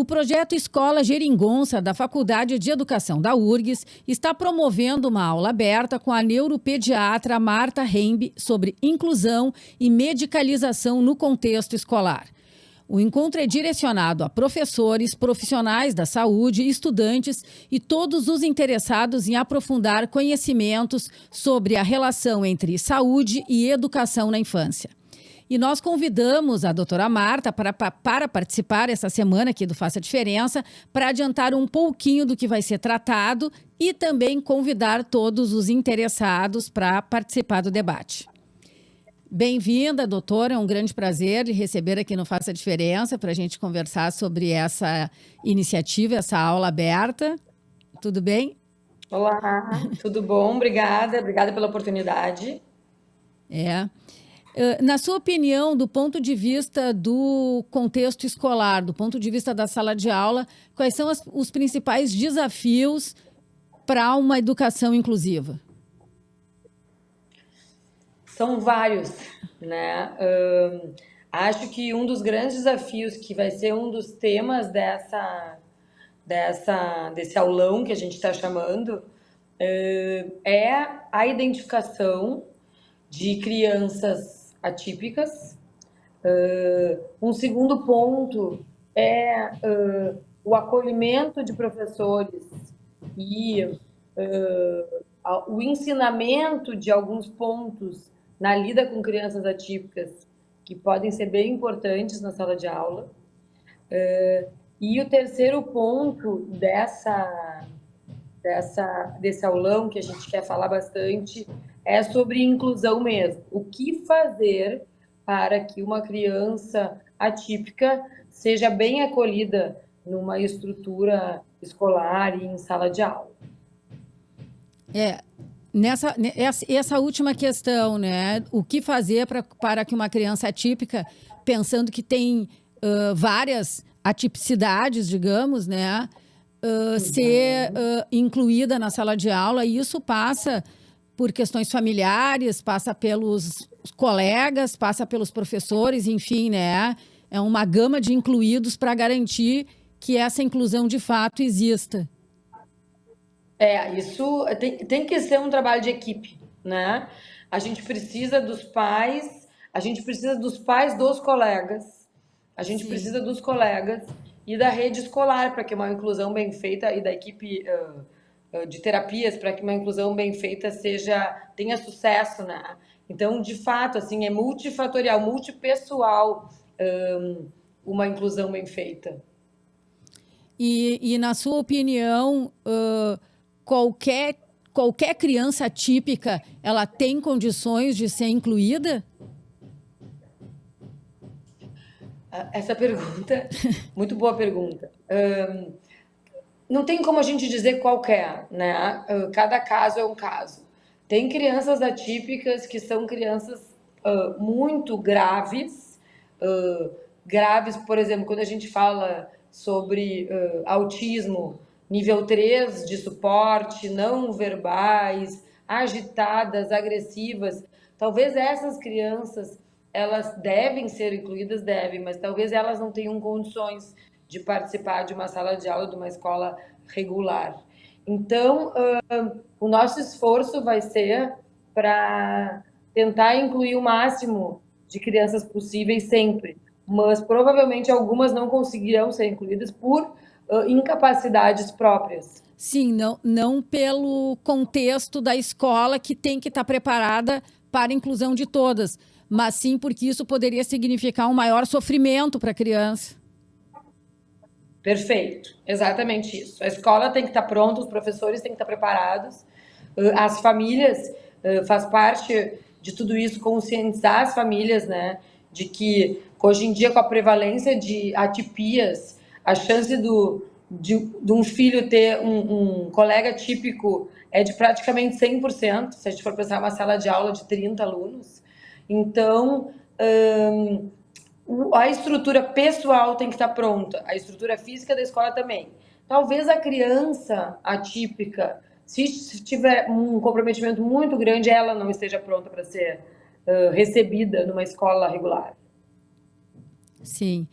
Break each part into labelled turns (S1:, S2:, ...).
S1: O projeto Escola Geringonça, da Faculdade de Educação da URGS, está promovendo uma aula aberta com a neuropediatra Marta Rembe sobre inclusão e medicalização no contexto escolar. O encontro é direcionado a professores, profissionais da saúde, estudantes e todos os interessados em aprofundar conhecimentos sobre a relação entre saúde e educação na infância. E nós convidamos a doutora Marta para participar essa semana aqui do Faça a Diferença, para adiantar um pouquinho do que vai ser tratado e também convidar todos os interessados para participar do debate. Bem-vinda, doutora, é um grande prazer lhe receber aqui no Faça a Diferença para a gente conversar sobre essa iniciativa, essa aula aberta. Tudo bem?
S2: Olá, tudo bom? Obrigada pela oportunidade.
S1: Na sua opinião, do ponto de vista do contexto escolar, do ponto de vista da sala de aula, quais são os principais desafios para uma educação inclusiva?
S2: São vários, né? Acho que um dos grandes desafios, que vai ser um dos temas desse aulão que a gente está chamando, é a identificação de crianças atípicas. Um segundo ponto é o acolhimento de professores e o ensinamento de alguns pontos na lida com crianças atípicas que podem ser bem importantes na sala de aula. E o terceiro ponto desse aulão, que a gente quer falar bastante, é sobre inclusão mesmo. O que fazer para que uma criança atípica seja bem acolhida numa estrutura escolar e em sala de aula.
S1: Essa última questão, né? O que fazer para que uma criança atípica, pensando que tem várias atipicidades, digamos, né? Ser incluída na sala de aula, e isso passa por questões familiares, passa pelos colegas, passa pelos professores, enfim, né? É uma gama de incluídos para garantir que essa inclusão de fato exista.
S2: Isso tem que ser um trabalho de equipe, né? A gente precisa dos pais, dos colegas, a gente precisa dos colegas e da rede escolar para que uma inclusão bem feita, e da equipe de terapias para que uma inclusão bem feita tenha sucesso, né? Então, de fato, assim, é multifatorial, multipessoal, uma inclusão bem feita.
S1: E na sua opinião, qualquer criança atípica, ela tem condições de ser incluída?
S2: Essa pergunta, muito boa pergunta. Não tem como a gente dizer qualquer, né? Cada caso é um caso. Tem crianças atípicas que são crianças muito graves. Graves, por exemplo, quando a gente fala sobre autismo, nível 3 de suporte, não verbais, agitadas, agressivas. Talvez essas crianças, elas devem ser incluídas, mas talvez elas não tenham condições de participar de uma sala de aula de uma escola regular. Então, o nosso esforço vai ser para tentar incluir o máximo de crianças possíveis sempre, mas provavelmente algumas não conseguirão ser incluídas por incapacidades próprias.
S1: Sim, não pelo contexto da escola, que tem que estar preparada para a inclusão de todas, mas sim porque isso poderia significar um maior sofrimento para a criança.
S2: Perfeito, exatamente isso. A escola tem que estar pronta, os professores têm que estar preparados, as famílias, faz parte de tudo isso conscientizar as famílias, né, de que hoje em dia, com a prevalência de atipias, a chance de um filho ter um colega típico é de praticamente 100%, se a gente for pensar uma sala de aula de 30 alunos. Então, a estrutura pessoal tem que estar pronta, a estrutura física da escola também. Talvez a criança atípica, se tiver um comprometimento muito grande, ela não esteja pronta para ser recebida numa escola regular.
S1: Sim.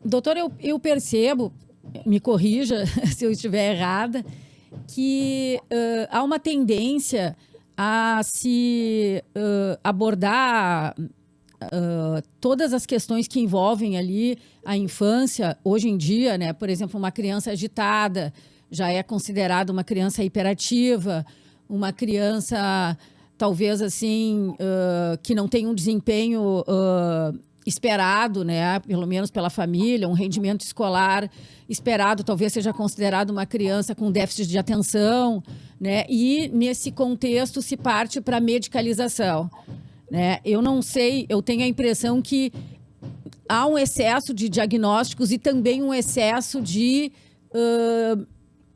S1: Doutor, eu percebo, me corrija se eu estiver errada, que há uma tendência a se abordar todas as questões que envolvem ali a infância, hoje em dia, né? Por exemplo, uma criança agitada já é considerada uma criança hiperativa, uma criança, talvez assim, que não tem um desempenho esperado, né? Pelo menos pela família, um rendimento escolar esperado, talvez seja considerado uma criança com déficit de atenção, né? E nesse contexto se parte para a medicalização, né? Eu não sei, eu tenho a impressão que há um excesso de diagnósticos e também um excesso de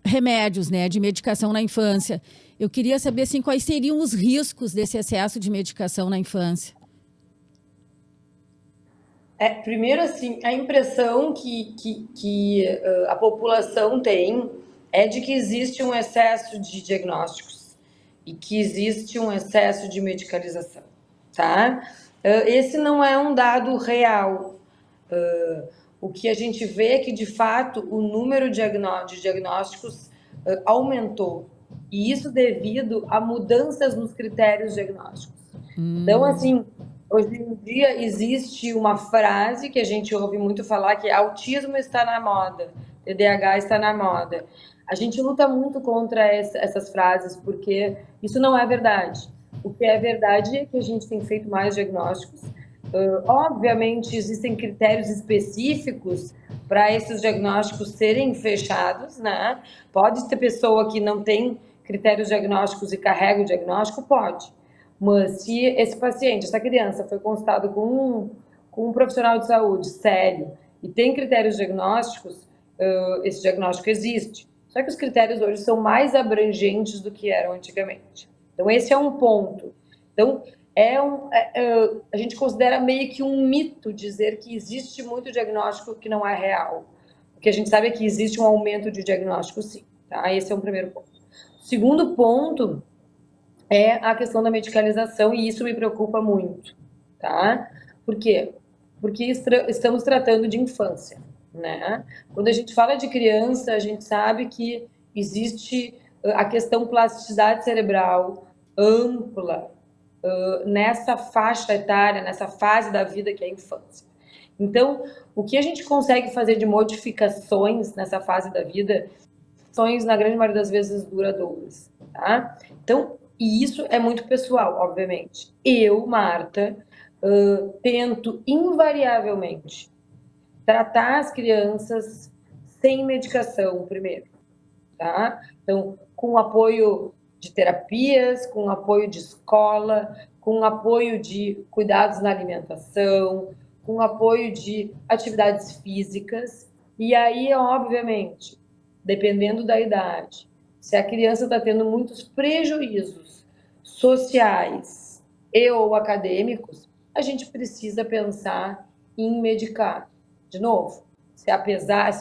S1: remédios, né? De medicação na infância. Eu queria saber assim, quais seriam os riscos desse excesso de medicação na infância.
S2: Primeiro, assim, a impressão que a população tem é de que existe um excesso de diagnósticos e que existe um excesso de medicalização, tá? Esse não é um dado real. O que a gente vê é que, de fato, o número de diagnósticos aumentou. E isso devido a mudanças nos critérios diagnósticos. Então, assim, hoje em dia existe uma frase que a gente ouve muito falar, que autismo está na moda, TDAH está na moda. A gente luta muito contra essas frases, porque isso não é verdade. O que é verdade é que a gente tem feito mais diagnósticos. Obviamente, existem critérios específicos para esses diagnósticos serem fechados, né? Pode ter pessoa que não tem critérios diagnósticos e carrega o diagnóstico? Pode. Mas se esse paciente, essa criança, foi consultado com um profissional de saúde sério e tem critérios diagnósticos, esse diagnóstico existe. Só que os critérios hoje são mais abrangentes do que eram antigamente. Então, esse é um ponto. Então, a gente considera meio que um mito dizer que existe muito diagnóstico que não é real. O que a gente sabe é que existe um aumento de diagnóstico, sim. Tá? Esse é um primeiro ponto. O segundo ponto é a questão da medicalização, e isso me preocupa muito, tá? Por quê? Porque estamos tratando de infância, né? Quando a gente fala de criança, a gente sabe que existe a questão plasticidade cerebral ampla nessa faixa etária, nessa fase da vida que é a infância. Então, o que a gente consegue fazer de modificações nessa fase da vida, ações, na grande maioria das vezes, duradouras, tá? Então, e isso é muito pessoal, obviamente. Eu, Marta, tento invariavelmente tratar as crianças sem medicação primeiro, tá? Então, com apoio de terapias, com apoio de escola, com apoio de cuidados na alimentação, com apoio de atividades físicas. E aí, obviamente, dependendo da idade, se a criança está tendo muitos prejuízos sociais e ou acadêmicos, a gente precisa pensar em medicar. De novo, se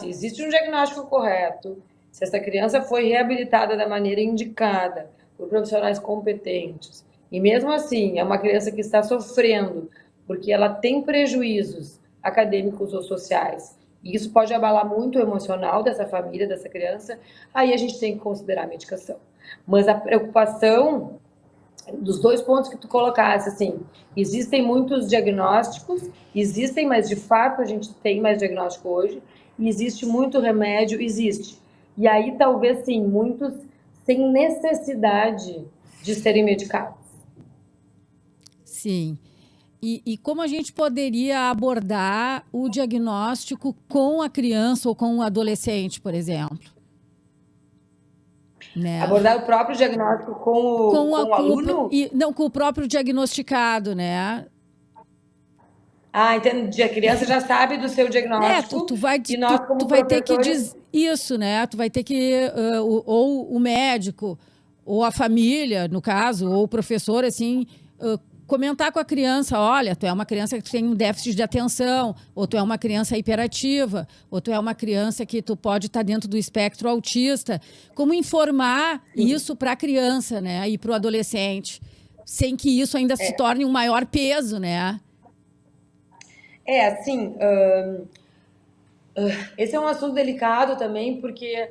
S2: existe um diagnóstico correto, se essa criança foi reabilitada da maneira indicada por profissionais competentes, e mesmo assim é uma criança que está sofrendo porque ela tem prejuízos acadêmicos ou sociais, e isso pode abalar muito o emocional dessa família, dessa criança, aí a gente tem que considerar a medicação. Mas a preocupação dos dois pontos que tu colocaste, assim, existem muitos diagnósticos, existem, mas de fato a gente tem mais diagnóstico hoje, e existe muito remédio, existe. E aí, talvez, sim, muitos sem necessidade de serem medicados.
S1: Sim. E como a gente poderia abordar o diagnóstico com a criança ou com o adolescente, por exemplo? Né?
S2: Abordar o próprio diagnóstico com o aluno?
S1: Não, com o próprio diagnosticado, né?
S2: Ah, entendi. A criança já sabe do seu diagnóstico.
S1: Tu vai ter que dizer isso, né? Tu vai ter que, ou o médico, ou a família, no caso, ou o professor, assim, comentar com a criança, olha, tu é uma criança que tem um déficit de atenção, ou tu é uma criança hiperativa, ou tu é uma criança que tu pode estar dentro do espectro autista. Como informar isso para a criança, né? E para o adolescente, sem que isso ainda se torne um maior peso, né?
S2: Assim, Esse é um assunto delicado também, porque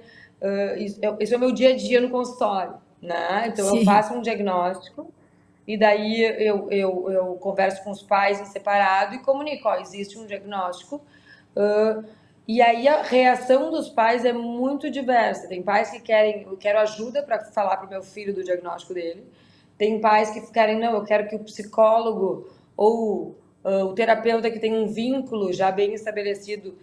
S2: esse é o meu dia a dia no consultório, né? Então, eu
S1: Sim,
S2: faço um diagnóstico e daí eu converso com os pais em separado e comunico, ó, existe um diagnóstico. ãh, e aí a reação dos pais é muito diversa. Tem pais que querem, eu quero ajuda para falar para o meu filho do diagnóstico dele. Tem pais que querem, não, eu quero que o psicólogo ou o terapeuta que tem um vínculo já bem estabelecido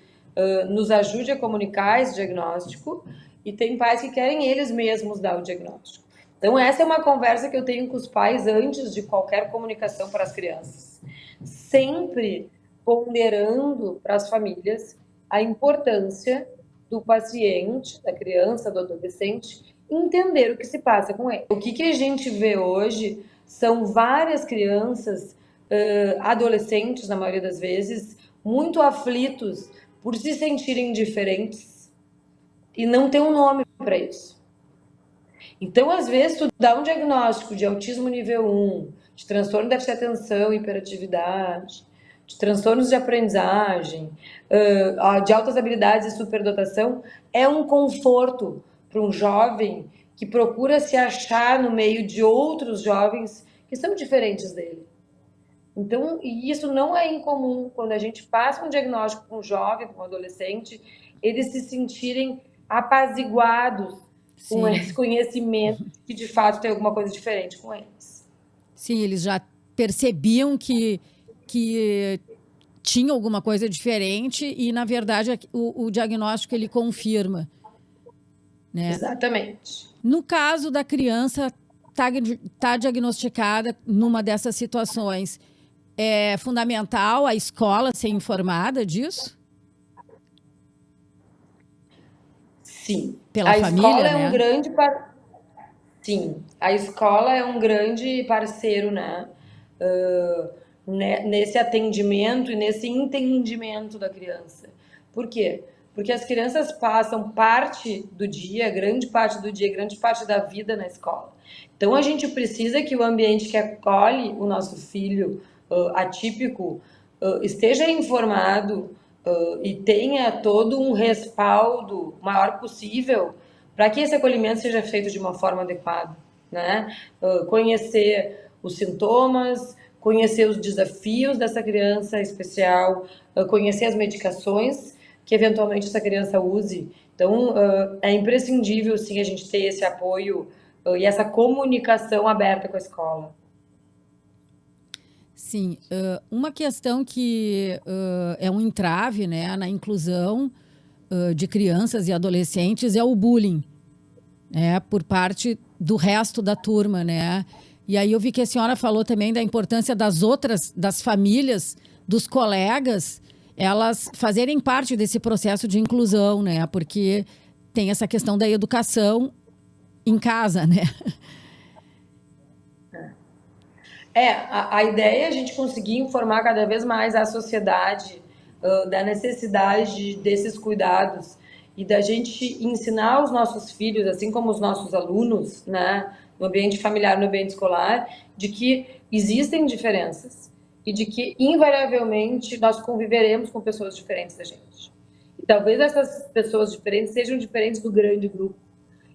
S2: nos ajude a comunicar esse diagnóstico. E tem pais que querem eles mesmos dar o diagnóstico. Então, essa é uma conversa que eu tenho com os pais antes de qualquer comunicação para as crianças. Sempre ponderando para as famílias a importância do paciente, da criança, do adolescente, entender o que se passa com ele. O que a gente vê hoje são várias crianças, adolescentes, na maioria das vezes, muito aflitos por se sentirem diferentes e não ter um nome para isso. Então, às vezes, tu dá um diagnóstico de autismo nível 1, de transtorno de déficit de atenção e hiperatividade, de transtornos de aprendizagem, de altas habilidades e superdotação, é um conforto para um jovem que procura se achar no meio de outros jovens que são diferentes dele. Então, e isso não é incomum quando a gente passa um diagnóstico para um jovem, para um adolescente, eles se sentirem apaziguados com esse
S1: sim.
S2: conhecimento que de fato tem alguma coisa diferente com eles.
S1: Sim, eles já percebiam que tinha alguma coisa diferente e, na verdade, o diagnóstico ele confirma, né?
S2: Exatamente.
S1: No caso da criança tá diagnosticada numa dessas situações, é fundamental a escola ser informada disso
S2: Sim.
S1: pela
S2: A escola
S1: família,
S2: é um
S1: né?
S2: grande Sim, a escola é um grande parceiro, né? Nesse atendimento e nesse entendimento da criança. Por quê? Porque as crianças passam parte do dia, grande parte do dia, grande parte da vida na escola. Então a gente precisa que o ambiente que acolhe o nosso filho atípico esteja informado e tenha todo um respaldo maior possível para que esse acolhimento seja feito de uma forma adequada, né? Conhecer os sintomas, conhecer os desafios dessa criança especial, conhecer as medicações que eventualmente essa criança use. Então, é imprescindível, sim, a gente ter esse apoio e essa comunicação aberta com a escola.
S1: Sim, uma questão que é um entrave, né, na inclusão de crianças e adolescentes é o bullying, né, por parte do resto da turma, né? E aí eu vi que a senhora falou também da importância das famílias, dos colegas, elas fazerem parte desse processo de inclusão, né? Porque tem essa questão da educação em casa, né?
S2: A ideia é a gente conseguir informar cada vez mais a sociedade da necessidade desses cuidados e da gente ensinar os nossos filhos, assim como os nossos alunos, né, no ambiente familiar, no ambiente escolar, de que existem diferenças e de que, invariavelmente, nós conviveremos com pessoas diferentes da gente. E talvez essas pessoas diferentes sejam diferentes do grande grupo.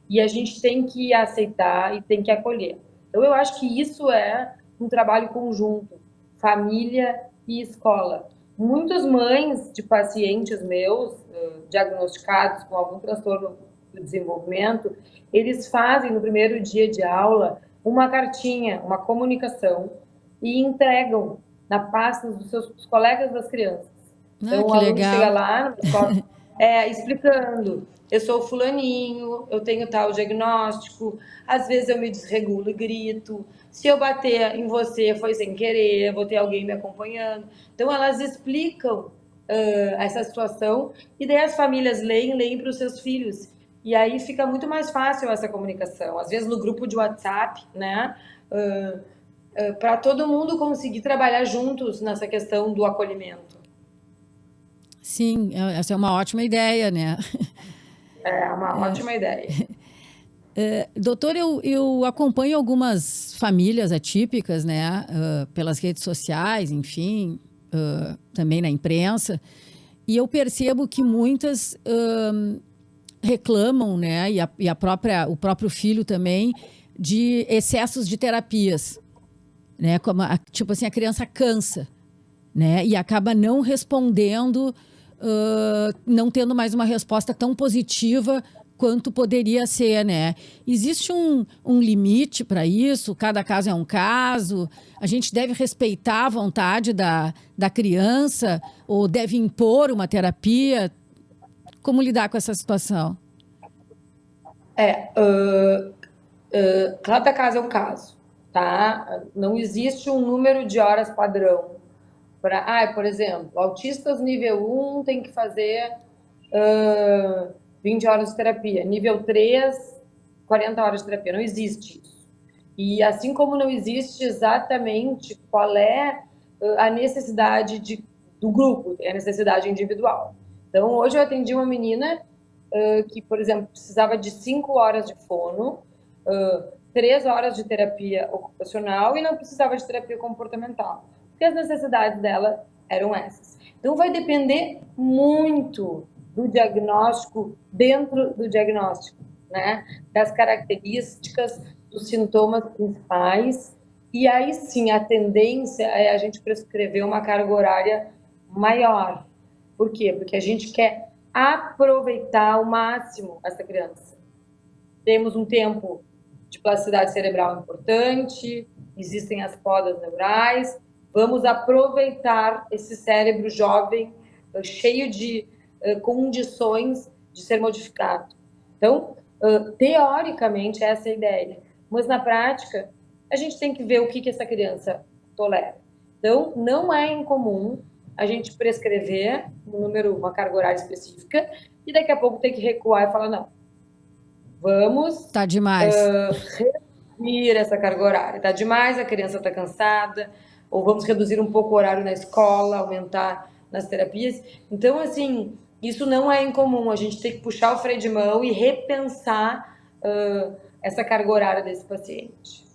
S2: E a gente tem que aceitar e tem que acolher. Então, eu acho que isso é um trabalho conjunto, família e escola. Muitas mães de pacientes meus, diagnosticados com algum transtorno do desenvolvimento, eles fazem no primeiro dia de aula uma cartinha, uma comunicação e entregam na pasta dos seus colegas das crianças.
S1: Ah,
S2: Então, o
S1: que
S2: aluno chega
S1: legal.
S2: lá na escola, explicando: eu sou fulaninho, eu tenho tal diagnóstico, às vezes eu me desregulo e grito, se eu bater em você foi sem querer, vou ter alguém me acompanhando. Então, elas explicam essa situação e daí as famílias leem para os seus filhos. E aí fica muito mais fácil essa comunicação. Às vezes no grupo de WhatsApp, né? Para todo mundo conseguir trabalhar juntos nessa questão do acolhimento.
S1: Sim, essa é uma ótima ideia, né?
S2: É uma ótima ideia.
S1: Doutor, eu acompanho algumas famílias atípicas, né? Pelas redes sociais, enfim, também na imprensa. E eu percebo que muitas reclamam, né, o próprio filho também, de excessos de terapias, né, como tipo assim, a criança cansa, né, e acaba não respondendo, não tendo mais uma resposta tão positiva quanto poderia ser, né? Existe um limite para isso? Cada caso é um caso? A gente deve respeitar a vontade da criança ou deve impor uma terapia? Como lidar com essa situação?
S2: Cada caso é um caso, tá? Não existe um número de horas padrão para, por exemplo, autistas nível 1 tem que fazer 20 horas de terapia, nível 3, 40 horas de terapia. Não existe isso. E assim como não existe exatamente qual é a necessidade do grupo, a necessidade individual. Então, hoje eu atendi uma menina que, por exemplo, precisava de 5 horas de fono, 3 horas de terapia ocupacional e não precisava de terapia comportamental, porque as necessidades dela eram essas. Então, vai depender muito do diagnóstico dentro do diagnóstico, né? Das características, dos sintomas principais, e aí sim a tendência é a gente prescrever uma carga horária maior. Por quê? Porque a gente quer aproveitar ao máximo essa criança. Temos um tempo de plasticidade cerebral importante, existem as podas neurais, vamos aproveitar esse cérebro jovem, cheio de condições de ser modificado. Então, teoricamente, essa é a ideia. Mas, na prática, a gente tem que ver o que essa criança tolera. Então, não é incomum a gente prescrever uma carga horária específica e daqui a pouco ter que recuar e falar, não, vamos
S1: Tá demais.
S2: reduzir essa carga horária. Tá demais, a criança está cansada, ou vamos reduzir um pouco o horário na escola, aumentar nas terapias. Então, assim, isso não é incomum. A gente tem que puxar o freio de mão e repensar essa carga horária desse paciente.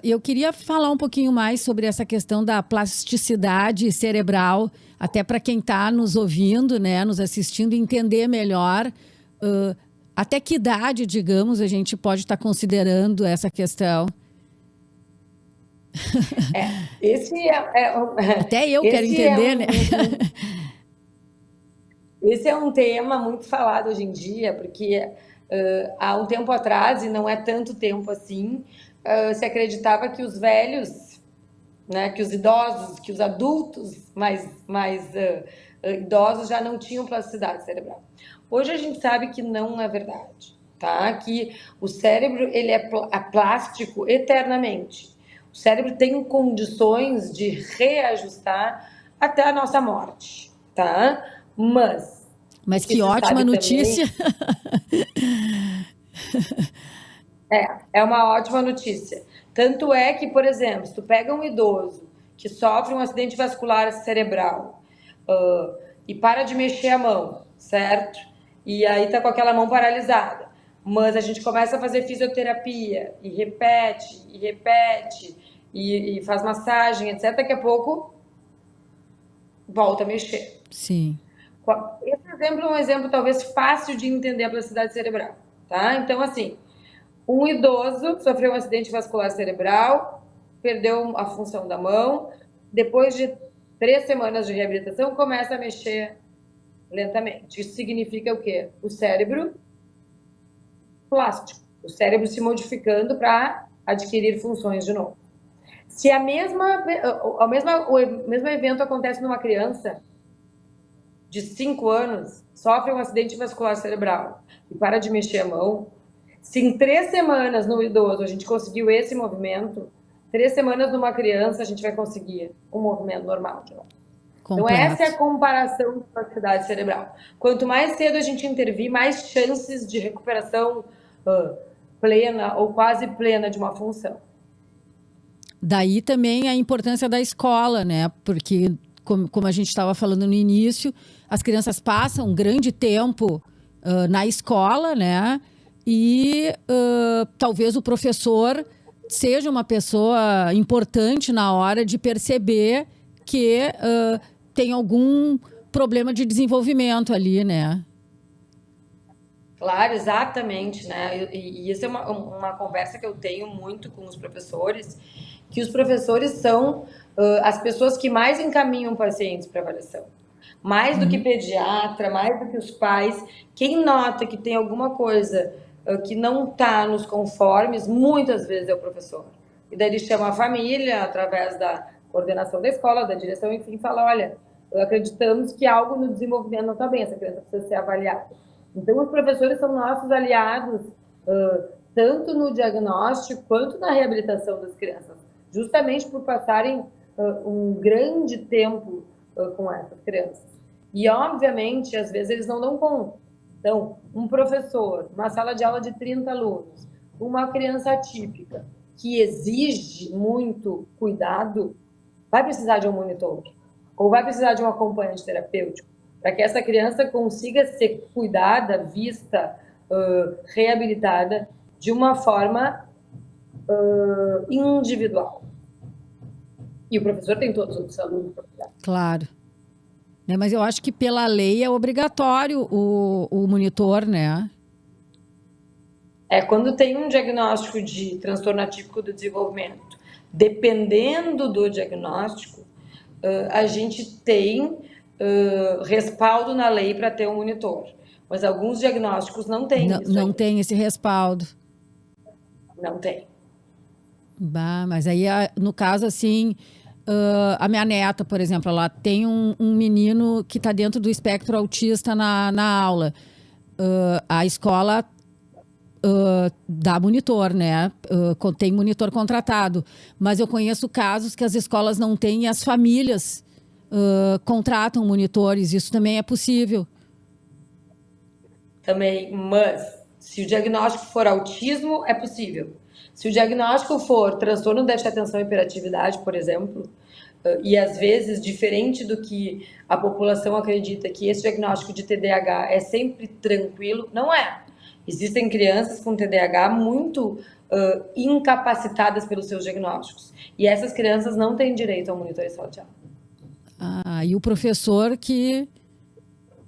S1: Eu queria falar um pouquinho mais sobre essa questão da plasticidade cerebral, até para quem está nos ouvindo, né, nos assistindo, entender melhor até que idade, digamos, a gente pode estar considerando essa questão. Até eu quero entender, né?
S2: Esse é um tema muito falado hoje em dia, porque há um tempo atrás, e não é tanto tempo assim, se acreditava que os velhos, né, que os idosos, que os adultos mais idosos já não tinham plasticidade cerebral. Hoje a gente sabe que não é verdade, tá? Que o cérebro ele é plástico eternamente. O cérebro tem condições de reajustar até a nossa morte, tá?
S1: Mas que ótima notícia!
S2: É uma ótima notícia. Tanto é que, por exemplo, se tu pega um idoso que sofre um acidente vascular cerebral e para de mexer a mão, certo? E aí tá com aquela mão paralisada. Mas a gente começa a fazer fisioterapia e repete, e faz massagem, etc. Daqui a pouco volta a mexer.
S1: Sim.
S2: Esse exemplo é um exemplo talvez fácil de entender a plasticidade cerebral, tá? Então, assim, um idoso sofreu um acidente vascular cerebral, perdeu a função da mão, depois de 3 semanas de reabilitação, começa a mexer lentamente. Isso significa o quê? O cérebro plástico, o cérebro se modificando para adquirir funções de novo. Se o mesmo evento acontece numa criança de 5 anos, sofre um acidente vascular cerebral e para de mexer a mão, se em 3 semanas no idoso a gente conseguiu esse movimento, 3 semanas numa criança a gente vai conseguir um movimento normal de novo. Então essa é a comparação da plasticidade cerebral. Quanto mais cedo a gente intervir, mais chances de recuperação plena ou quase plena de uma função.
S1: Daí também a importância da escola, né? Porque, como a gente estava falando no início, as crianças passam um grande tempo na escola, né? E talvez o professor seja uma pessoa importante na hora de perceber que tem algum problema de desenvolvimento ali, né?
S2: Claro, exatamente, né? E isso é uma conversa que eu tenho muito com os professores, que os professores são as pessoas que mais encaminham pacientes para avaliação. Mais do que pediatra, mais do que os pais. Quem nota que tem alguma coisa que não está nos conformes, muitas vezes é o professor. E daí ele chama a família, através da coordenação da escola, da direção, enfim, fala, olha, acreditamos que algo no desenvolvimento não está bem, essa criança precisa ser avaliada. Então, os professores são nossos aliados, tanto no diagnóstico quanto na reabilitação das crianças, justamente por passarem um grande tempo com essas crianças. E, obviamente, às vezes eles não dão conta. Então, um professor, uma sala de aula de 30 alunos, uma criança atípica, que exige muito cuidado, vai precisar de um monitor, ou vai precisar de um acompanhante terapêutico, para que essa criança consiga ser cuidada, vista, reabilitada de uma forma individual. E o professor tem todos os alunos para cuidar.
S1: Claro. Né, mas eu acho que pela lei é obrigatório o monitor, né?
S2: Quando tem um diagnóstico de transtorno atípico do desenvolvimento, dependendo do diagnóstico, a gente tem respaldo na lei para ter um monitor. Mas alguns diagnósticos não têm isso.
S1: Não tem esse respaldo.
S2: Não tem.
S1: Bah, mas aí, no caso, assim, a minha neta, por exemplo, ela tem um menino que está dentro do espectro autista na aula. A escola dá monitor, né? Tem monitor contratado. Mas eu conheço casos que as escolas não têm e as famílias contratam monitores. Isso também é possível.
S2: Também, mas se o diagnóstico for autismo, é possível. Se o diagnóstico for transtorno de déficit de atenção e hiperatividade, por exemplo, e às vezes, diferente do que a população acredita, que esse diagnóstico de TDAH é sempre tranquilo, não é. Existem crianças com TDAH muito incapacitadas pelos seus diagnósticos. E essas crianças não têm direito ao monitor em sala de aula.
S1: E o professor que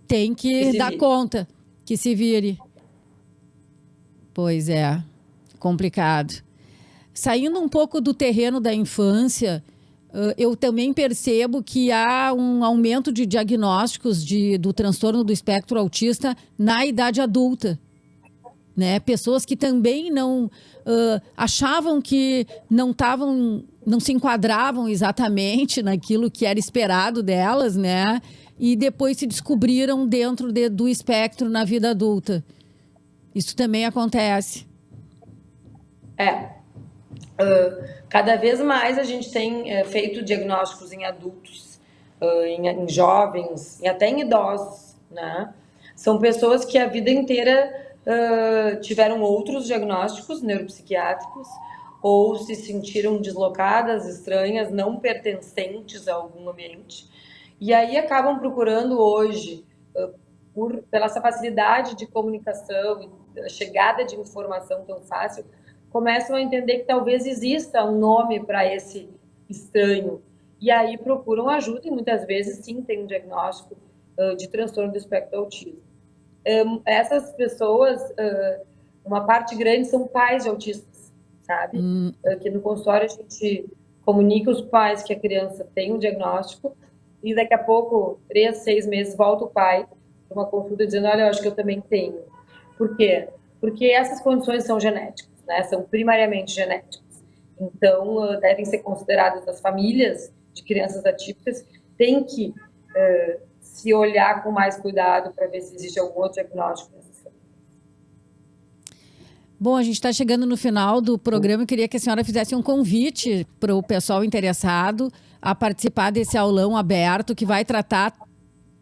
S1: tem que dar conta, que se vire. Pois é, complicado. Saindo um pouco do terreno da infância, eu também percebo que há um aumento de diagnósticos do transtorno do espectro autista na idade adulta. Né? Pessoas que também não achavam que não se enquadravam exatamente naquilo que era esperado delas, né? E depois se descobriram dentro do espectro na vida adulta. Isso também acontece.
S2: Cada vez mais a gente tem feito diagnósticos em adultos, em jovens e até em idosos, né? São pessoas que a vida inteira tiveram outros diagnósticos neuropsiquiátricos ou se sentiram deslocadas, estranhas, não pertencentes a algum ambiente. E aí acabam procurando hoje, pela essa facilidade de comunicação e a chegada de informação tão fácil, começam a entender que talvez exista um nome para esse estranho. E aí procuram ajuda e muitas vezes sim tem um diagnóstico de transtorno do espectro autismo. Essas pessoas, uma parte grande são pais de autistas, sabe? Que no consultório a gente comunica os pais que a criança tem um diagnóstico e daqui a pouco, 3, 6 meses, volta o pai para uma consulta dizendo, olha, eu acho que eu também tenho. Por quê? Porque essas condições são genéticas, né? São primariamente genéticas. Então, devem ser consideradas as famílias de crianças atípicas, tem que se olhar com mais cuidado para ver se existe algum outro diagnóstico nessas famílias.
S1: Bom, a gente está chegando no final do programa. Eu queria que a senhora fizesse um convite para o pessoal interessado a participar desse aulão aberto que vai tratar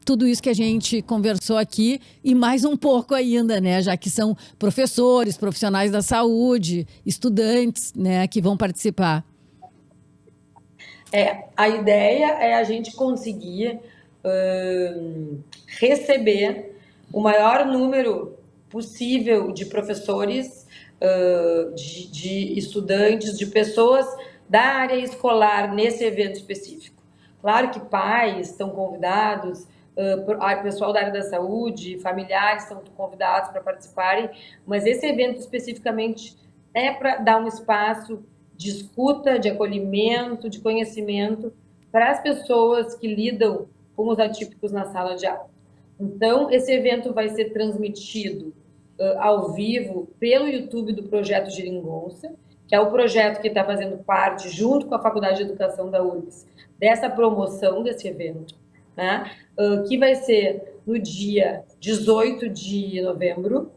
S1: tudo isso que a gente conversou aqui e mais um pouco ainda, né? Já que são professores, profissionais da saúde, estudantes, né, que vão participar.
S2: A ideia é a gente conseguir receber o maior número possível de professores, de estudantes, de pessoas da área escolar nesse evento específico. Claro que pais estão convidados, pessoal da área da saúde, familiares estão convidados para participarem, mas esse evento especificamente é para dar um espaço de escuta, de acolhimento, de conhecimento para as pessoas que lidam com os atípicos na sala de aula. Então, esse evento vai ser transmitido ao vivo pelo YouTube do Projeto Geringonça, que é o projeto que está fazendo parte, junto com a Faculdade de Educação da URGS, dessa promoção desse evento, né? Que vai ser no dia 18 de novembro,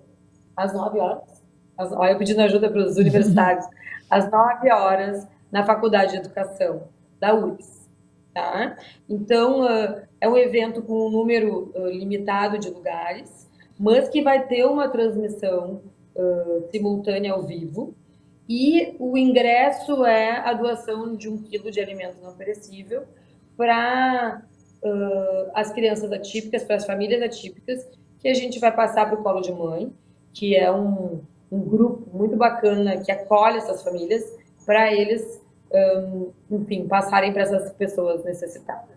S2: às 9 horas. Olha, eu pedindo ajuda para os universitários. Às 9 horas, na Faculdade de Educação da URGS. Tá? Então, é um evento com um número limitado de lugares, mas que vai ter uma transmissão simultânea ao vivo, e o ingresso é a doação de 1 quilo de alimento não perecível para as crianças atípicas, para as famílias atípicas, que a gente vai passar para o Colo de Mãe, que é um grupo muito bacana que acolhe essas famílias, para eles, enfim, passarem para essas pessoas necessitadas.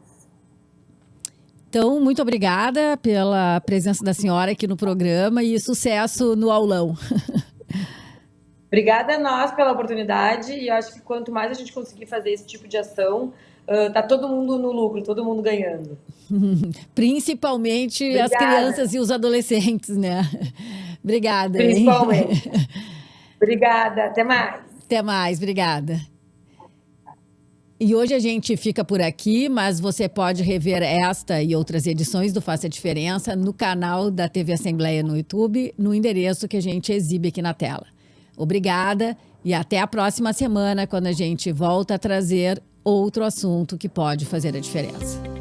S1: Então, muito obrigada pela presença da senhora aqui no programa e sucesso no aulão.
S2: Obrigada a nós pela oportunidade, e eu acho que quanto mais a gente conseguir fazer esse tipo de ação, tá todo mundo no lucro, todo mundo ganhando.
S1: Principalmente obrigada. As crianças e os adolescentes, né? Obrigada.
S2: Principalmente. Obrigada, até mais.
S1: Até mais, obrigada. E hoje a gente fica por aqui, mas você pode rever esta e outras edições do Faça a Diferença no canal da TV Assembleia no YouTube, no endereço que a gente exibe aqui na tela. Obrigada e até a próxima semana, quando a gente volta a trazer outro assunto que pode fazer a diferença.